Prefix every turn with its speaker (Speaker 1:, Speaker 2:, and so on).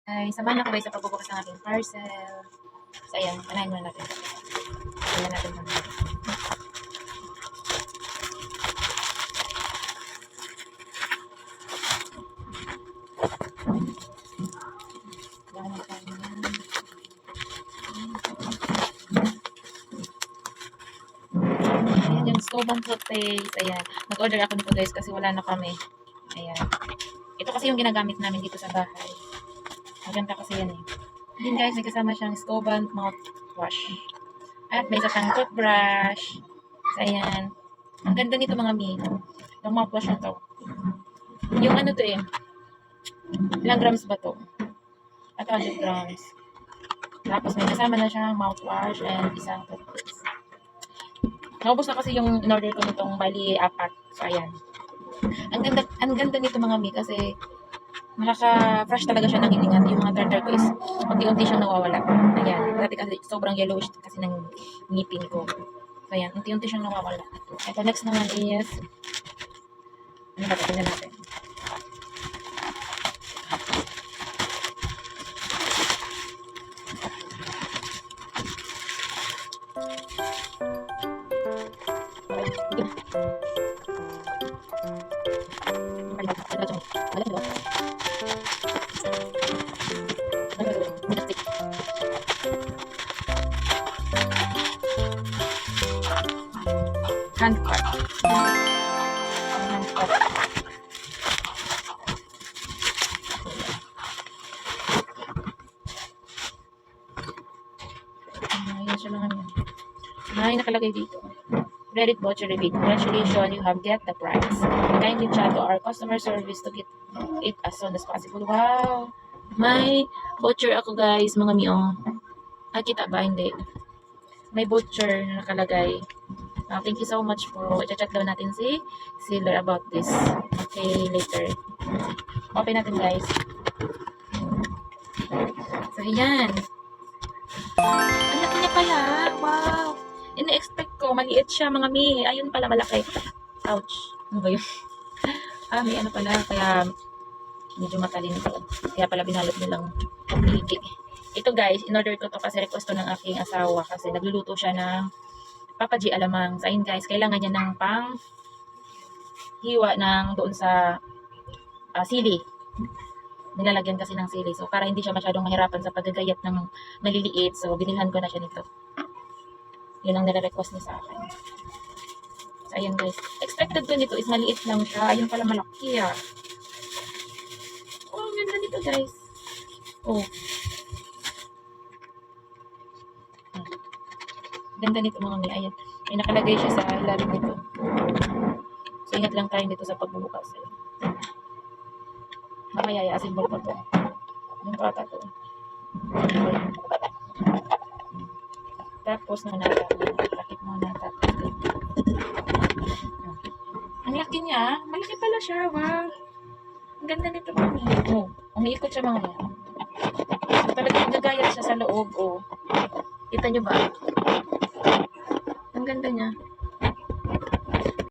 Speaker 1: Ay, samahan ako guys sa pagbubukas ng aking parcel. So, ayan, panahin muna natin. Panahin natin muna. Ayan, yung Scoban toothpaste. Ayan, nag-order ako nito guys kasi wala na kami. Ayan. Ito kasi yung ginagamit namin dito sa bahay. Maganda kasi yan eh. Then guys, may kasama siyang Scoban mouthwash. At may isa pang toothbrush. So, ayan. Ang ganda nito mga mi. Itong mouthwash na to. Yung ano to eh. Ilang grams ba to? At 100 grams. Tapos may kasama na siyang mouthwash and isang toothpaste. Naubos na kasi yung in-order ko nitong bali apat. So, ayan. Ang ganda nito mga mi kasi nakaka-fresh talaga siya ng hiningat. Yung mga tartar ko is unti-unti siyang nawawala. Ayan. Dati kasi sobrang yellowish kasi ng ngipin ko. So, ayan. Unti-unti siyang nawawala. Ito next naman is ano ba? Tingnan natin. Hand cart. Hand cart. Ayan siya mga yan. May nakalagay dito. Credit voucher rebate. Congratulations, you have get the prize. Kindly chat to our customer service to get it as soon as possible. Wow! May voucher ako guys, mga miyo. Ah, kita ba? Hindi. May voucher na nakalagay. Thank you so much po. I-chat daw natin si Silver about this. Okay, later. Open natin guys. So, ayan. Ang laki niya pala. Wow! Ina-expect ko, maliit siya mga mi. Ayun pala, malaki. Ouch. Ano ba yun? May ano pala, kaya medyo matalin ito. Kaya pala binalot nilang higi. Ito guys, in-order ko to kasi request to ng aking asawa kasi nagluluto siya ng Papa G alamang. So ayun guys, kailangan niya ng pang hiwa ng doon sa sili. Nilalagyan kasi ng sili. So para hindi siya masyadong mahirapan sa paggagayat ng maliliit. So binilhan ko na siya nito. Yun ang nire-request niya sa akin. So ayun guys. Expected ko nito is maliit lang siya. Ayun pala malaki ah. Oh, ang ganda nito guys. Oh. Ganda nito mga may. Ayan. May nakalagay siya sa ilalim nito. So, ingat lang tayo dito sa pagbubukas. Mamaya, i-assemble ko to. Yung pata to. Tapos, nakakit muna. Tapos, ang laki niya. Malaki pala siya. Wow. Ang ganda nito mga may. Oh, umiikot siya mga may. So, talagang gagayat siya sa loob. Oh. Kita nyo ba? Ang ganda niya.